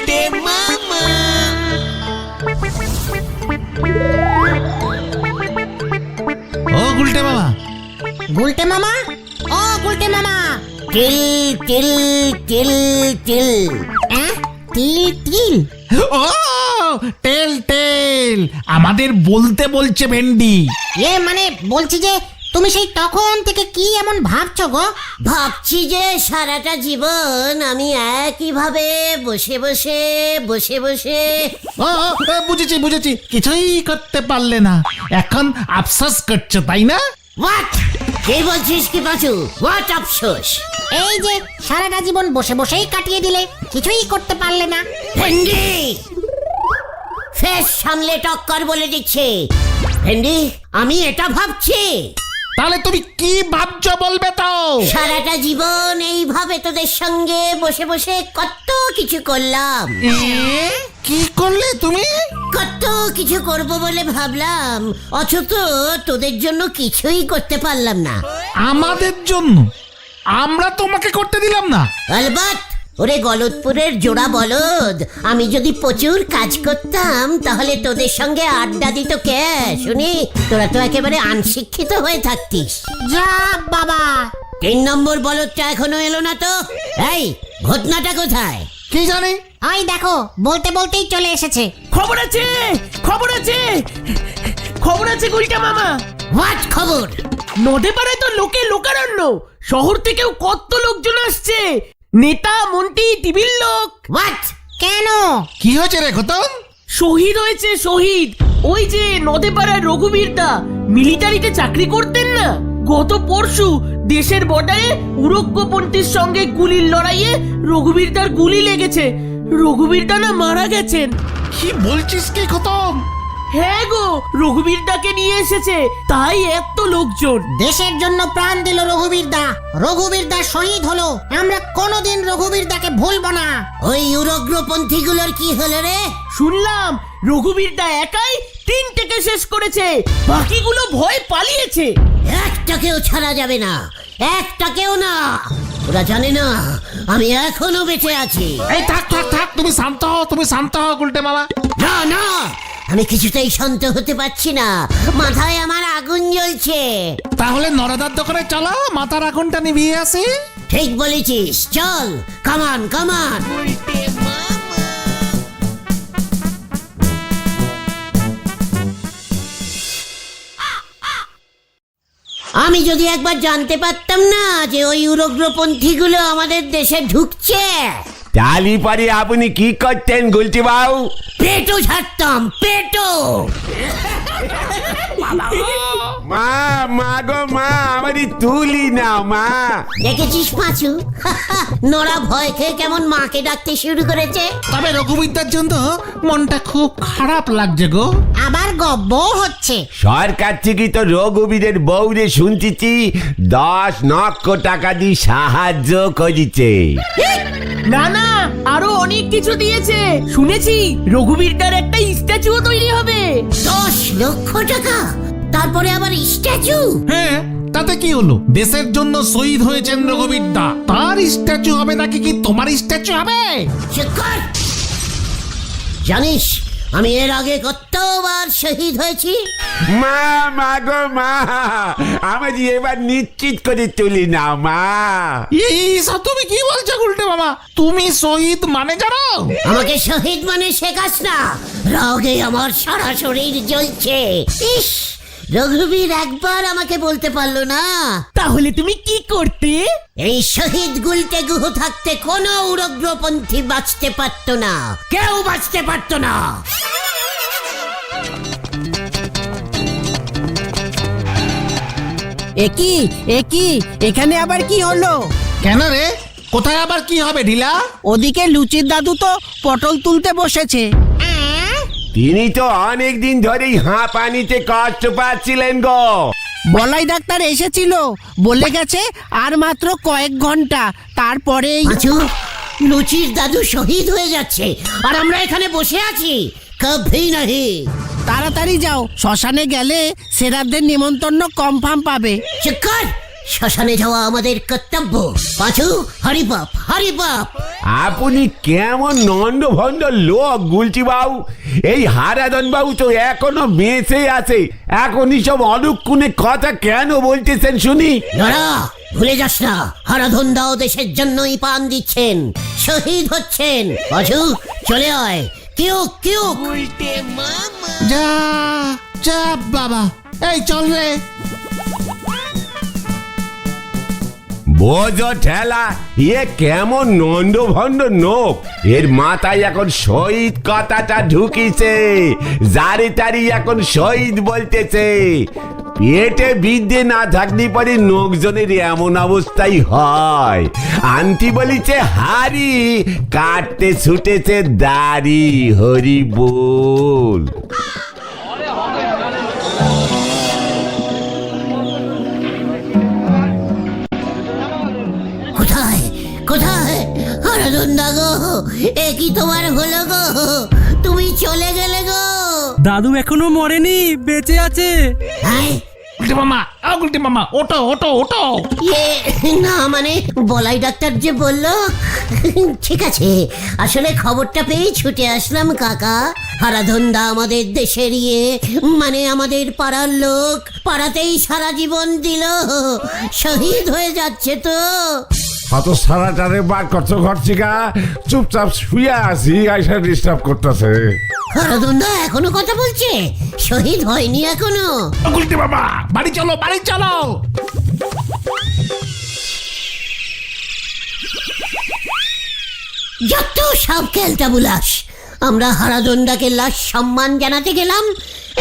গুলটে মামা। ও গুলটে মামা। গুলটে মামা, ও গুলটে মামা, তিল তিল তিল তিল, তিল তিল। ও টেল টেল, আমাদের বলতে বলছে ভেন্ডি। মানে বলছি যে তুমি সেই তখন থেকে কি এমন ভাবছো গো? ভাবছি যে সারাটা জীবন আমি একইভাবে বসে বসে বসে বসে ও বুঝেছি বুঝেছি, কিছুই করতে পারলে না, এখন আফসোস করছো তাই না? হোয়াট? কে বলছিস কি পাচু? হোয়াট আফসোস? এই যে সারাটা জীবন বসে বসেই কাটিয়ে দিলে, কিছুই করতে পারলে না। ভেন্ডি, ফেস সামলে টক্কর বলে দিচ্ছে। ভেন্ডি, আমি এটা ভাবছি। তাহলে তুমি কি ভাবছো বলবে তো? সারাটা জীবন এইভাবে তোদের সঙ্গে বসে বসে কত কিছু করলাম। কি করলে তুমি? কত কিছু করব বলে ভাবলাম, অথচ তোদের জন্য কিছুই করতে পারলাম না। আমাদের জন্য? আমরা তোমাকে করতে দিলাম না? আলবাত, ওরে গলতপুরের জোড়া বলদ, আমি যদি প্রচুর কাজ করতাম তাহলে তোদের সঙ্গে আড্ডা দিত কে শুনি? তোরা তো একেবারে আনশিক্ষিত হয়ে থাকতিস। যা বাবা, 3 নম্বর বলদটা এখনো এলো না তো। এই ঘটনাটা কোথায়? কি জানি। ওই দেখো, বলতে বলতেই চলে এসেছে। খবর আছে, খবর আছে, খবর আছে গুলটে মামা। হোয়াট খবর? নদে পাড়ায় তো লোকে লোকারণ্য, শহর থেকেও কত লোকজন আসছে, নেতা মন্ত্রী টিভির লোক। হোয়াট? কেন? কি হয়েছে রে খতম? শহীদ হয়েছে শহীদ। ওই যে নদে পাড়ায় রঘুবীরদা মিলিটারিতে চাকরি করতেন না, গত পরশু দেশের বর্ডারে উগ্রপন্থীর সঙ্গে গুলির লড়াইয়ে রঘুবীরদার গুলি লেগেছে। রঘুবীরদা না মারা গেছেন। কি বলছিস কি খতম? হ্যাঁ গো, রঘুবীরদাকে নিয়ে এসেছে, তাই এত লোকজন। দেশের জন্য প্রাণ দিল রঘুবীর দা। রঘুবীর দা শহীদ হলো, আমরা কোনোদিন রঘুবীর দাকে ভুলবো না। ওই উগ্রপন্থীগুলোর কি হলো রে? শুনলাম রঘুবীরদা একাই 3টেকে শেষ করেছে, বাকিগুলো ভয় পালিয়েছে। একটাকেও ছাড়া যাবে না, একটাকেও না। ওরা জানে না আমি এখনো বেঁচে আছি। এই থাক থাক থাক, তুমি শান্ত হও, তুমি শান্ত হও গুলটে মামা। না না, আমি কিছুতেই শান্ত হতে পারছি না, মাথায় আমার আগুন জ্বলছে। তাহলে নরদার দোকানে চলো, মাথার আগুনটা নিভিয়ে আসি। ঠিক বলেছিস, চল, কামান কামান। আমি যদি একবার জানতে পারতাম না যে ওই উগ্রপন্থীগুলো আমাদের দেশে ঢুকছে, তালি পরে আপনি কি করতেন গুলটি বাবু? পেটো ছাড়তাম, পেটো। মা, মা গো মা, আমারই তুলি নাও মা। দেখেছিস পাঁচু, নোরা ভয় খেয়ে কেমন মাকে ডাকতে শুরু করেছে। তবে রঘুবিদ্যার জন্য মনটা খুব খারাপ লাগছে গো। আবার গব্ব হচ্ছে। সরকার থেকে তো রঘুবীরের বউরে শুনতেছি 10 লক্ষ টাকা দিয়ে সাহায্য করেছে। না না, আরো অনেক কিছু দিয়েছে শুনেছি। রঘুবীরদার একটা স্ট্যাচুও তৈরি হবে। 10 লক্ষ টাকা? তারপরে আবার স্ট্যাচু? হ্যাঁ, তাতে কি হলো? দেশের জন্য শহীদ হয়েছেন রঘুবিদ্যা, তার স্ট্যাচু হবে নাকি কি তোমার স্ট্যাচু হবে? জানিস আমি এর আগে কতবার শহীদ হয়েছি? মা, মা গো মা, আমার এবার নিশ্চিত করে তুলি নাও মা। এই সব তুমি কি বলছো গুলটে মামা? তুমি শহীদ মানে জানো? আমাকে শহীদ মানে শেখাস না, রাগে আমার সারা শরীর জ্বলছে। ইস, রঘুবীর একবার আমাকে বলতে পারলো না। তাহলে তুমি কি করতে? এই শহীদ গুলটে গুহ থাকতে কোনো উগ্রপন্থী বাঁচতে পারতো না, কেউ বাঁচতে পারতো না। একই এখানে আবার কি হলো? কেন রে, কোথায় আবার কি হবে ঢিলা? ওদিকে লুচির দাদু তো পটল তুলতে বসেছে। তিনি তো অনেক দিন ধরেই পানিতে কষ্ট পাচ্ছিলেন গো। বলাই ডাক্তার এসেছিল, বলে গেছে আর মাত্র কয়েক ঘন্টা, তারপরেই। পাঁচু, লুচির দাদু শহীদ হয়ে যাচ্ছে আর আমরা এখানে বসে আছি। কভি নাহি। তাড়াতাড়ি যাও, শ্মশানে গেলে সেরাদের নিমন্ত্রণ কনফার্ম পাবে। চুপ কর, শ্মশানে যাওয়া আমাদের কর্তব্য। পাঁচু, হরিপাপ হরিপাপ। আপনি কেমন নন্দ ভন্ড লোক গুলটি বাবু। এই হারাধন বাবু তো এখনো বেঁচে আছে, এখনই সব অনুক্ষণে কথা কেন বলতেছেন শুনি? নরা, ভুলে যাস না, হারাধন দাও দেশের জন্যই পান দিচ্ছেন, শহীদ হচ্ছেন। পাঁচু, চলে আয়। কিউক কিউক। যা যা বাবা, এই চল রে। বোঝো ঠেলা, এ কেমন নন্দ ভন্ড নোক, এর মাথায় এখন শহীদ কথাটা ঢুকিছে, যারে তারি এখন শহীদ বলতেছে। পেটে বিদ্যে না থাকলে পরে লোকজনের এমন অবস্থাই হয়। আন্টি বলিছে হারি, কাটতে ছুটেছে দাড়ি। হরি বল। কোথায় কোথায় হারাধন দা গো, এ কি তোমার হলো গো? তুমি চলে গেলে গো। দাদু এখনো মরেনি, বেঁচে আছে। হ্যাঁ, গুলটে মামা, ও গুলটে মামা, ওটো ওটো ওটো। না মানে বলাই ডাক্তার যে বললো। ঠিক আছে, আসলে খবরটা পেয়ে ছুটে আসলাম কাকা। হারাধন দা আমাদের দেশের মানে আমাদের পাড়ার লোক, পাড়াতেই সারা জীবন দিল, শহীদ হয়ে যাচ্ছে তো। অত সারাটারে বার করছো ঘর থেকে, চুপচাপ শুয়ে আছি, আইসা ডিস্টার্ব করতেছে। হারাধন দা এখনো কথা বলছে, শহীদ হয়নি এখনো। ও গুলটে মামা, বাড়ি চলো বাড়ি চলো। যত সব খেলটা বুলাস। আমরা হারাধনদাকে লাশ সম্মান জানাতে গেলাম,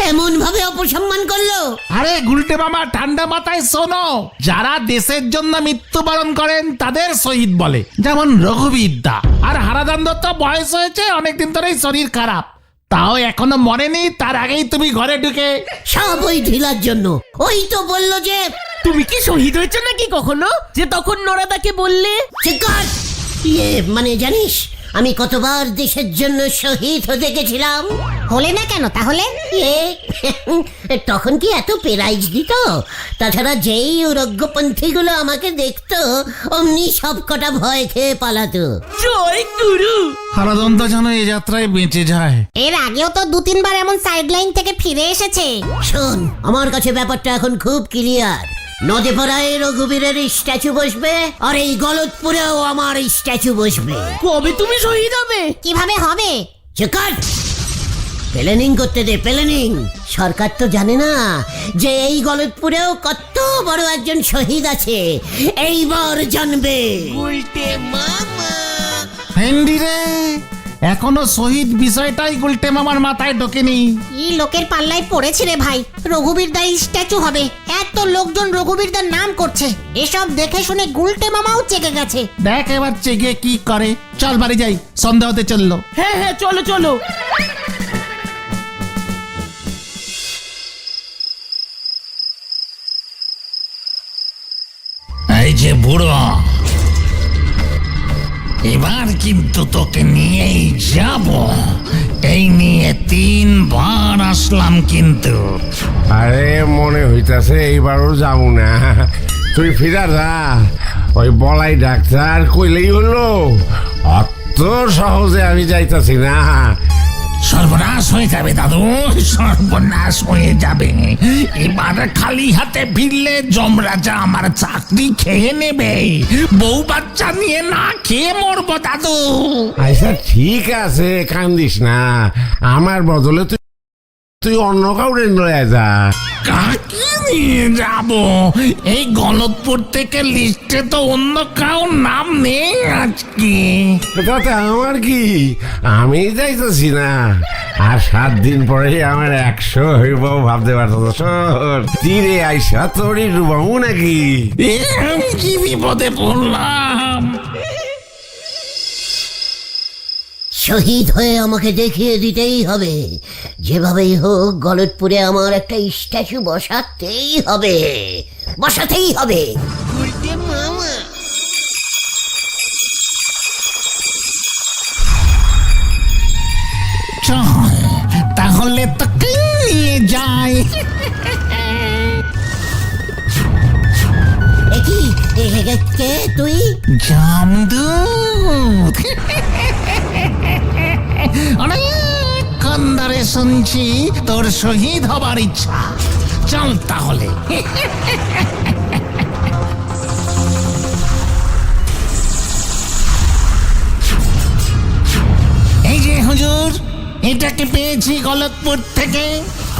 এমন ভাবে অপসম্মান করলো। আরে গুলটে মামা, ঠান্ডা মাথায় শোনো, যারা দেশের জন্য মৃত্যুবরণ করেন তাদের শহীদ বলে, যেমন রঘুবীর দা। আর হারাধন তো বয়স হয়েছে, অনেকদিন ধরেই শরীর খারাপ, তাও এখনো মরেনি, তার আগেই তুমি ঘরে ঢুকে। সব ওই ঢিলার জন্য। ওই তো বললো যে তুমি কি শহীদ হয়েছে নাকি কখনো, যে তখন নরাদাকে বললে? চিৎকার। মানে জানিস আমি কতবার দেশের জন্য শহীদ হতে গেছিলাম? হলে না কেন তাহলে? তখন কি এত প্রাইজ দিত? তাছাড়া যেই উরগ্যপন্থীগুলো আমাকে দেখতো, অমনি সব কটা ভয় খেয়ে পালাতো। জয় গুরু। হারাধন যেন এই যাত্রায় বেঁচে যায়। এর আগেও তো 2-3 বার এমন সাইডলাইন থেকে ফিরে এসেছে। শোন, আমার কাছে ব্যাপারটা এখন খুব ক্লিয়ার। নদীপাড়ায় রঘুবীরের স্ট্যাচু বসবে, আর এই গলতপুরেও আমার স্ট্যাচু বসবে। কবে তুমি শহীদ হবে? কিভাবে হবে? চিৎকার। প্ল্যানিং করতে দে, প্ল্যানিং। সরকার তো জানে না যে এই গলতপুরেও কত বড় একজন শহীদ আছে, এইবার জানবে। হেন্ডি রে, এখনো শহীদ বিষয়টাই গুলটে মামার মাথায় ঢোকেনি। কি লোকের পাল্লায় পড়েছে রে ভাই, রঘুবীর দাই স্ট্যাচু হবে, এত লোকজন রঘুবীর দার নাম করছে, এসব দেখে শুনে গুলটে মামাও চেকে গেছে। দেখ এবার চেগে কি করে। চল বাড়ি যাই, সন্ধ্যা হতে চললো। হ্যাঁ হ্যাঁ, চলো চলো। এই যে বুড়ো, এবার কিন্তু তোকে নিয়েই যাব। এই নিয়ে 3 বার আসলাম কিন্তু। আরে মনে হইতাছে এইবারও যাবো না, তুই ফিরা যা। ওই বলাই ডাক্তার কইলেই হলো, অত সহজে আমি যাইতাছি না। সর্বনাশ হয়ে যাবে দাদু, সর্বনাশ হয়ে যাবে। এবার খালি হাতে ফিরলে যমরাজা আমার চাকরি খেয়ে নেবে, বউ বাচ্চা নিয়ে না খেয়ে মরবো দাদু। আচ্ছা ঠিক আছে, কান্দিস না, আমার বদলে তুই তুই অন্য কাউরে লয়ে যা। কাকে নিয়ে যাব? এই গলতপুর থেকে লিস্টে তো অন্য কারোর নাম নেই আজকে। তাতে আমার কি, আমি যাইতেছি না। আর 7 দিন পরে আমার 100 হইব, ভাবতে পারতো? তীরে আইসা তোরই ডুবাবো নাকি? এ আমি কি বিপদে পড়লাম? শহীদ হয়ে আমাকে দেখিয়ে দিতেই হবে, যেভাবেই হোক গলতপুরে আমার একটা স্ট্যাচু বসাতেই হবে, বসাতেই হবে। চল তাহলে তোকে নিয়ে যাই। কে তুই? জামদূত অনেকক্ষণ ধরে শুনছি তোর শহীদ হবার ইচ্ছা। চল তাহলে। এই যে হুজুর, এটাকে পেয়েছি গলতপুর থেকে।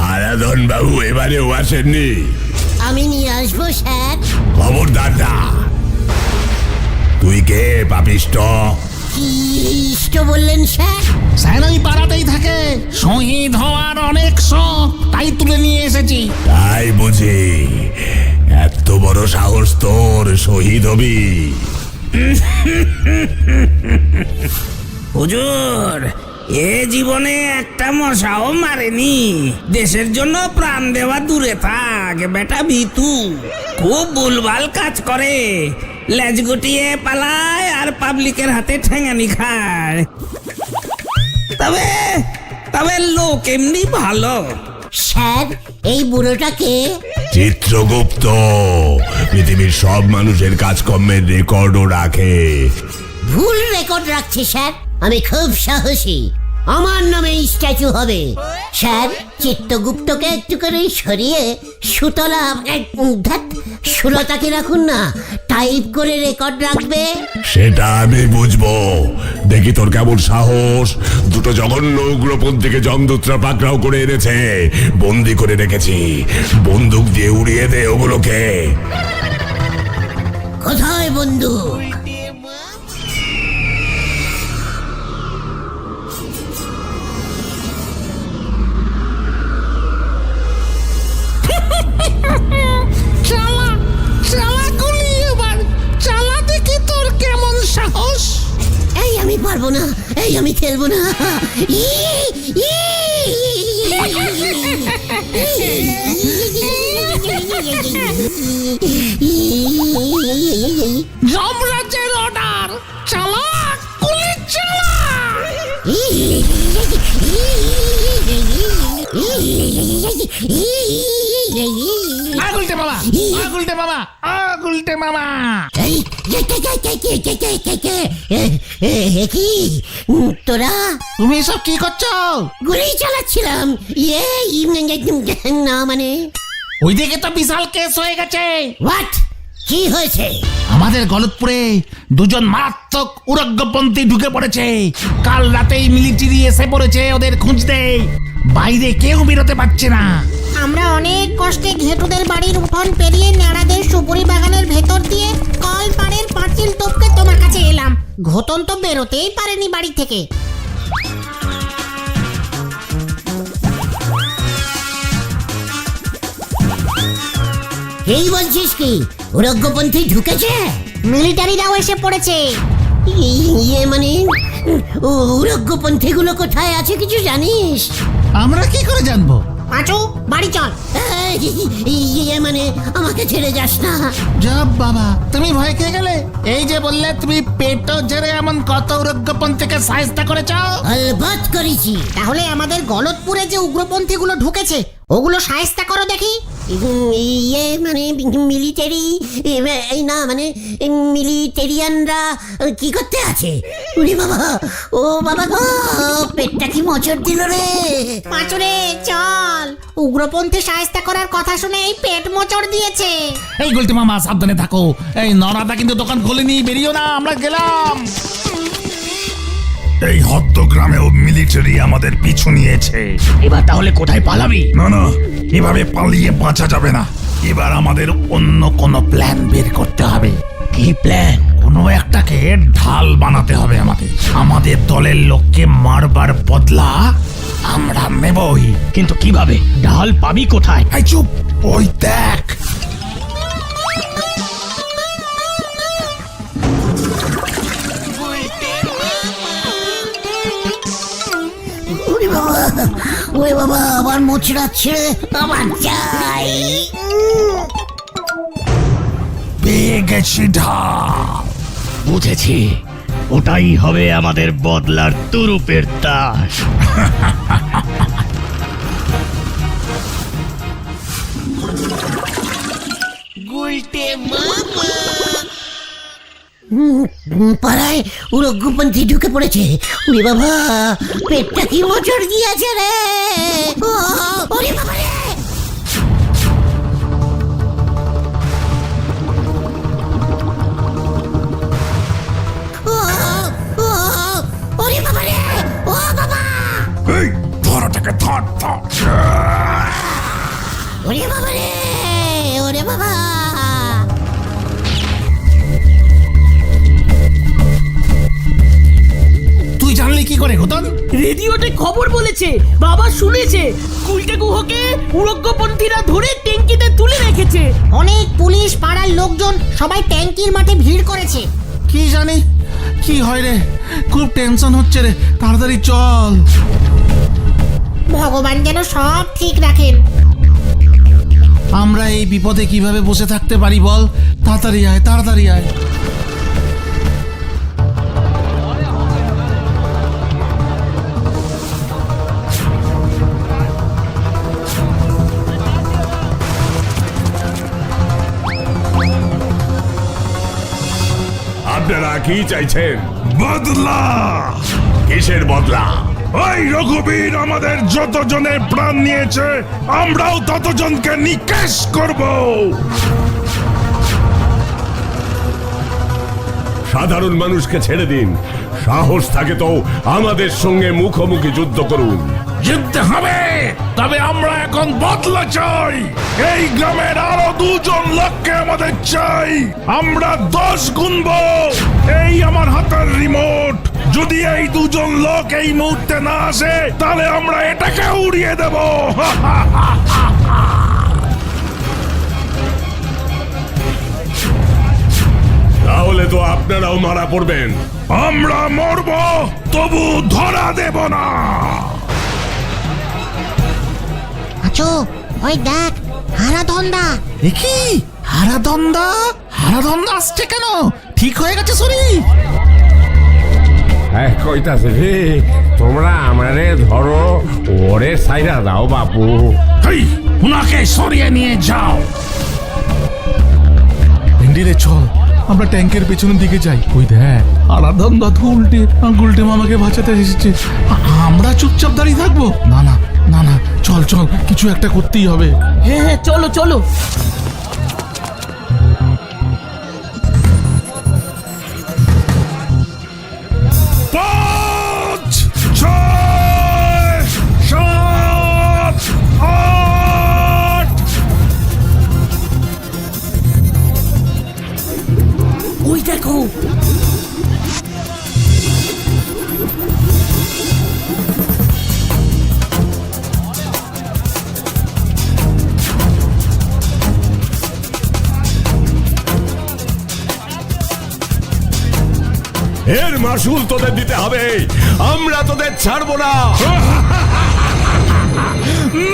হারাধন বাবু এবারেও আসেননি? আমি নিয়ে আসবো স্যার। খবরদার না। তুই কে পাপিষ্ট? কি ইষ্ট বললেন স্যার? স্যার ওই পাড়াতেই থাকে, শহীদ হওয়ার অনেক শখ, তাই তুলে নিয়ে এসেছি। তাই বুঝি? এত বড় সাহস তোর, শহীদ হবি? হুজুর, এ জীবনে একটা মশাও মারেনি। দেশের জন্য প্রাণ দেওয়া দূরে থাক, বেটা ভিতু খুব ভুলভাল কাজ করে, লেজ গুটিয়ে পালায় আর পাবলিকের হাতে ঠেঙানি খায়। তবে তবে লোক এমনি ভালো। স্যার এই বুড়োটাকে? চিত্রগুপ্ত পৃথিবীর সব মানুষের কাজকর্মের রেকর্ডও রাখে। ভুল রেকর্ড রাখছে স্যার। আমি খুব সাহসী, আমার নামে স্ট্যাচু হবে। স্যার চিত্রগুপ্তকে একটু করে সরিয়ে সুতলা সুলতাকে রাখুন না, টাইপ করে রেকর্ড রাখবে। সেটা আমি বুঝবো। দেখি তোর কেমন সাহস। দুটো জঘন্য উগ্রপন্থীকে যমদূতরা পাকড়াও করে এনেছে, বন্দি করে রেখেছি। বন্দুক দিয়ে উড়িয়ে দে ওগুলোকে। কোথায় বন্দুক? চালা চালা গুলি এবার, চালা দেখি তোর কেমন সাহস। এই আমি পারবো না, এই আমি খেলবো না। যমরাজের অর্ডার, চালা গুলি চালা। আগুলটে মামা, আগুলটে মামা, আগুলটে মামা। কি তোরা? তুমি এসব কি করছো? গুলি চালাচ্ছিলাম। না মানে ওইদিকে তো বিশাল কেস হয়ে গেছে। হোয়াট? কি হয়েছে? আমাদের গলতপুরে দুজন মারাত্মক উগ্রপন্থী ঢুকে পড়েছে। কাল রাতেই মিলিটারি এসে পড়েছে ওদের খুঁজতে। বাইরে কেউ বেরোতে পারছে না। আমরা অনেক কষ্টে ঘেটুদের বাড়ির উঠোন পেরিয়ে ন্যাড়াদের সুপুরি বাগানের ভেতর দিয়ে কল পাড়ের পাঁচিল টপকে তোমার কাছে এলাম। ঘটন তো বেরোতেই পারেনি বাড়ি থেকে। এই বলছিস কি উগ্রপন্থী ঢুকেছে? মিলিটারিরাও এসে পড়েছে। ইয়ে মানে উগ্রপন্থী গুলো কোথায় আছে কিছু জানিস? আমরা কি করে জানবো? পাঁচু বাড়ি চল। ইয়ে মানে আমাকে ছেড়ে যাস না। যাব বাবা, তুমি ভয় খেয়ে গেলে? এই যে বললে তুমি পেটো ঝেড়ে এমন কত উগ্রপন্থীকে সাহায্য করেছ। আলবাত করেছি। তাহলে আমাদের গলতপুরে যে উগ্রপন্থীগুলো ঢুকেছে ওগুলো শায়েস্তা করো দেখি। ইয়ে মানে মিলিটারি, এই না মানে মিলিটেরিয়ানরা কি করতে আছে? উনি বাবা, ও বাবা গো, পেটটা কি মোচড় দিল রে। পাঁচুরে চল, উগ্রপন্থী শায়েস্তা করার কথা শুনে এই পেট মোচড় দিয়েছে। এই গুলটি মামা সাবধানে থাকো। এই নরাদা কিন্তু দোকান খোলেনি, বেরিও না, আমরা গেলাম। এই হদ্দ গ্রামেও মিলিটারি আমাদের পিছু নিয়েছে। এবার তাহলে কোথায় পালাবি? না না, এভাবে পালিয়ে বাঁচা যাবে না। এবার আমাদের অন্য কোনো প্ল্যান বের করতে হবে। কি প্ল্যান? কোনো একটাকে ঢাল বানাতে হবে আমাদের। আমাদের দলের লোককে মারবার বদলা আমরা নেবই। কিন্তু কিভাবে? ঢাল পাবি কোথায়? এই চুপ, ওই দেখ। ওরে বাবা, আবার মোচড়া ছেড়ে আমার চাই। পেয়ে গেছি ঢাল। বুঝেছি, ওটাই হবে আমাদের বদলার তুরুপের দাস। পাড়ায় উগ্রপন্থী ঢুকে পড়েছে। ওরে বাবা, পেটটা কি মোচড় দিয়েছে রে! ওরে বাবা রে! ওরে বাবা রে! ও বাবা! এই ধরাটাকে ধর ধর। ওরে বাবা রে! ওরে বাবা! তুই জানলি কি করে ঘটন? রেডিওতে খবর বলেছে, বাবা শুনেছে গুলটে গুহকে উগ্রপন্থীরা ধরে ট্যাঙ্কিতে তুলে রেখেছে। অনেক পুলিশ, পাড়ার লোকজন সবাই ট্যাঙ্কির মাঠে ভিড় করেছে। কি জানি কি হয় রে, খুব টেনশন হচ্ছে রে, তাড়াতাড়ি চল। ভগবান যেন সব ঠিক রাখেন। আমরা এই বিপদে কিভাবে বসে থাকতে পারি বল? তাড়াতাড়ি আয়, তাড়াতাড়ি আয়। আপনারা কি চাইছেন? বদলা। কিসের বদলা? ওই রঘুবীর আমাদের যতজনের প্রাণ নিয়েছে, আমরাও ততজনকে নিকেশ করব। সাধারণ মানুষকে ছেড়ে দিন, সাহস থাকে তো আমাদের সঙ্গে মুখোমুখি যুদ্ধ করুন। যুদ্ধ হবে, তবে আমরা এখন বদলা চাই। এই গ্রামের আরো 2 জন লোককে আমাদের চাই। আমরা 10 গুনব। এই আমার হাতের রিমোট। যদি এই 2 জন লোক এই মুহূর্তে না আসে, তাহলে আমরা এটাকে উড়িয়ে দেব। তাহলে তো আপনারাও মারা পড়বেন। আমরা মরব, তবু ধরা দেব না। আচ্ছা, ওই দেখ হারাধনদা। দেখি হারাধনদা, হারাধনদা আসছে কেন? ঠিক হয়ে গেছে শরীর? হ্যাঁ, কইতাছে রে, তোমরা আমারে ধরো, ওরে সাইরা দাও বাপু। এই, উনাকে সরিয়ে নিয়ে যাও। ভেন্ডি রে, চল আমরা ট্যাঙ্কের পেছনের দিকে যাই। ওই দেখ আরাধন দাদু উল্টে গুলটে মামাকে বাঁচাতে এসেছে। আমরা চুপচাপ দাঁড়িয়ে থাকবো? না না না না, চল চল, কিছু একটা করতেই হবে। হ্যাঁ হ্যাঁ, চলো চলো। পাঁচ, ছয়, সাত, আট। ওই দেখো, এর মাসুল তোদের দিতে হবে, আমরা তোদের ছাড়বো না।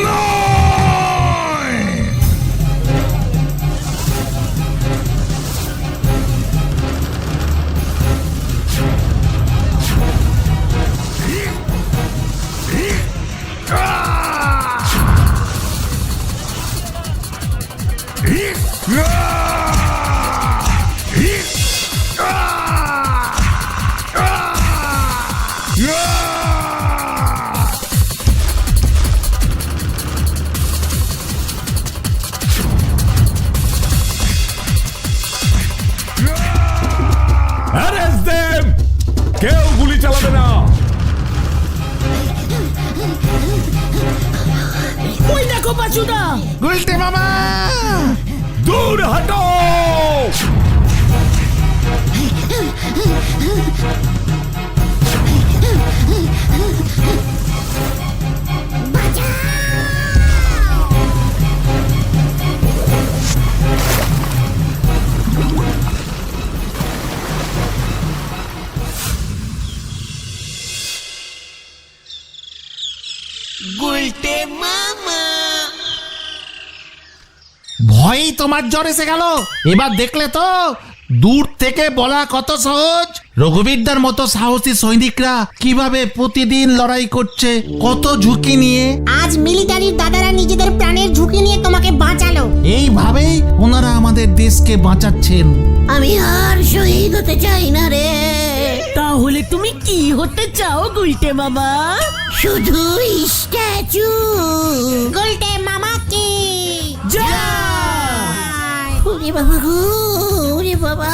নয়। Arrest them! কেউ গুলি চালাবে না। ওই দেখো পাচুদা। গুলটে মামা, দূর হটো। ভয়ই তোমার জ্বর এসে গেল। এবার দেখলে তো দূর থেকে বলা কত সহজ। রঘুবীরদার মতো সাহসী সৈনিকরা কিভাবে প্রতিদিন লড়াই করছে, কত ঝুঁকি নিয়ে। আজ মিলিটারির দাদারা নিজেদের প্রাণের ঝুঁকি নিয়ে তোমাকে বাঁচালো। এইভাবেই ওনারা আমাদের দেশকে বাঁচাচ্ছেন। আমি আর শহীদ হতে চাই না রে, তাহলে তুমি কি হতে চাও গুলটে মামা? শুধু স্ট্যাচু। গুলটে মামা কি যা! ওরে বাবা গো, ওরে বাবা।